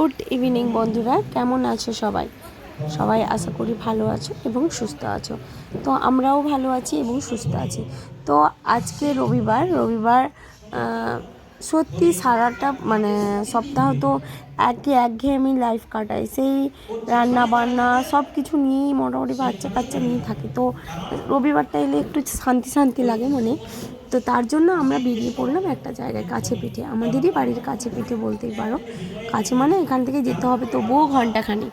Good evening বন্ধুরা, কেমন আছো সবাই? সবাই আশা করি ভালো আছো এবং সুস্থ আছো। তো আমরাও ভালো আছি এবং সুস্থ আছি। তো আজকে রবিবার সত্যি সারাটা সপ্তাহ তো একঘেয়েমি লাইফ কাটাই, সেই রান্না বান্না সব কিছু নিয়েই মোটামুটি বাচ্চা কাচ্চা নিয়ে থাকি। তো রবিবারটা এলে একটু শান্তি শান্তি লাগে মনে। তো তার জন্য আমরা বেরিয়ে পড়লাম একটা জায়গায়, কাছে পিঠে, আমাদেরই বাড়ির কাছে পিঠে বলতেই পারো। কাছে মানে এখান থেকে যেতে হবে তবুও ঘন্টাখানি।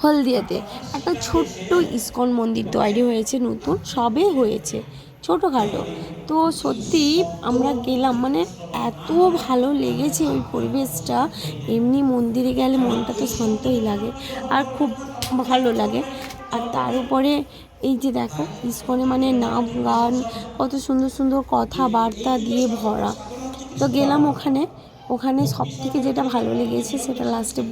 হলদিয়াতে একটা ছোট্ট ইস্কন মন্দির তৈরি হয়েছে, নতুন সবে হয়েছে, ছোটোখাটো। তো সত্যি আমরা গেলাম, এত ভালো লেগেছে ওই পরিবেশটা। এমনি মন্দিরে গেলে মনটা তো শান্তই লাগে আর খুব ভালো লাগে। আর তার উপরে এই যে দেখো ইস্কনে নাম গান, কত সুন্দর সুন্দর কথাবার্তা দিয়ে ভরা। তো গেলাম ওখানে সব থেকে যেটা ভালো লেগেছে সেটা লাস্টে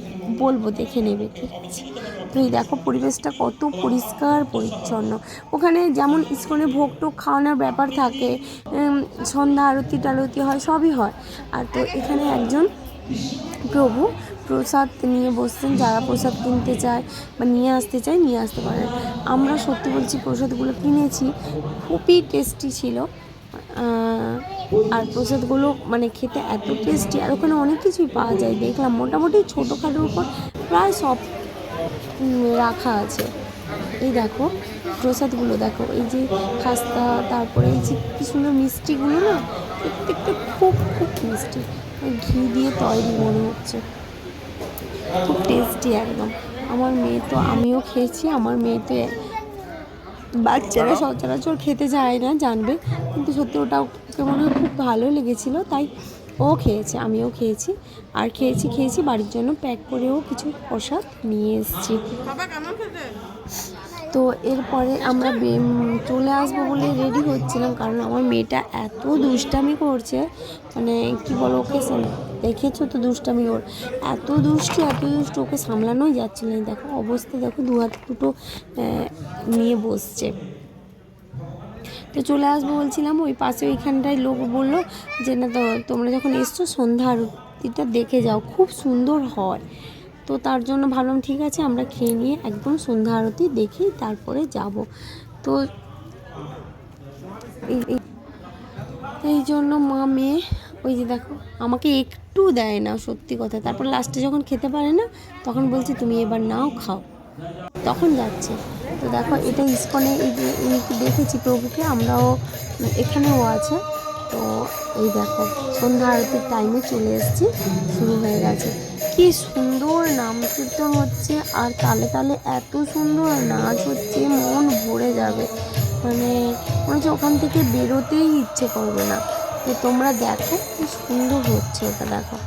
বলবো, দেখে নেবে, ঠিক আছে? তো এই দেখো পরিবেশটা কত পরিষ্কার পরিচ্ছন্ন। ওখানে যেমন ইস্কনে ভোগ টোগ খাওয়ানোর ব্যাপার থাকে, সন্ধ্যা আরতি টারতি হয়, সবই হয়। আর তো এখানে একজন প্রভু প্রসাদ নিয়ে বসছেন, যারা প্রসাদ কিনতে চায় বা নিয়ে আসতে পারে। আমরা সত্যি বলছি প্রসাদগুলো কিনেছি, খুবই টেস্টি ছিল। আর প্রসাদগুলো খেতে এত টেস্টি, আর ওখানে অনেক কিছুই পাওয়া যায় দেখলাম, মোটামুটি ছোটোখাটোর উপর প্রায় সব রাখা আছে। এই দেখো প্রসাদগুলো দেখো, এই যে খাস্তা, তারপরে এই যে কী সুন্দর মিষ্টিগুলো না, প্রত্যেকটা খুব খুব মিষ্টি, ঘি দিয়ে তৈরি মনে হচ্ছে, খুব টেস্টি একদম। আমার মেয়ে তো, আমিও খেয়েছি, আমার মেয়ে তো, বাচ্চারা সচরাচর খেতে যায় না জানবে, কিন্তু সত্যি ওটা ওকে মনে হয় খুব ভালো লেগেছিলো, তাই ও খেয়েছে, আমিও খেয়েছি। আর খেয়েছি বাড়ির জন্য প্যাক করেও কিছু প্রসাদ নিয়ে এসেছি। তো এরপরে আমরা চলে আসবো বলে রেডি হচ্ছিলাম, কারণ আমার মেয়েটা এত দুষ্টামি করছে, কি বলো, ওকে দেখেছো তো দুষ্টামি ওর, এত দুষ্টু ওকে সামলানোই যাচ্ছিল না। দেখো অবস্থা দেখো, দু হাতে দুটো নিয়ে বসছে। তো চলে আসবো বলছিলাম, ওই পাশে ওইখানটায় লোক বললো যে না, তো তোমরা যখন এসছো সন্ধ্যা আরতিটা দেখে যাও, খুব সুন্দর হয়। তো তার জন্য ভাবলাম ঠিক আছে, আমরা খেয়ে নিয়ে একদম সন্ধ্যা আরতি দেখেই তারপরে যাব। তো এই জন্য মা মেয়ে, ওই যে দেখো আমাকে একটু দেয় না, সত্যি কথা। তারপর লাস্টে যখন খেতে পারে না, তখন বলছে তুমি এবার নাও, খাও, তখন যাচ্ছে। তো দেখো এটা ইস্কনে, এই যে দেখেছি প্রভুকে, আমরাও এখানেও আছে। তো এই দেখো সন্ধ্যা আরতির টাইমে চলে এসেছি, শুরু হয়ে গেছে। কি সুন্দর নাম কীর্তন হচ্ছে, আর তালে তালে এত সুন্দর নাচ হচ্ছে, মন ভরে যাবে, মনে হচ্ছে ওখান থেকে বেরোতেই ইচ্ছে করবে না। তো তোমরা দেখো কি সুন্দর হচ্ছে ওটা, দেখো।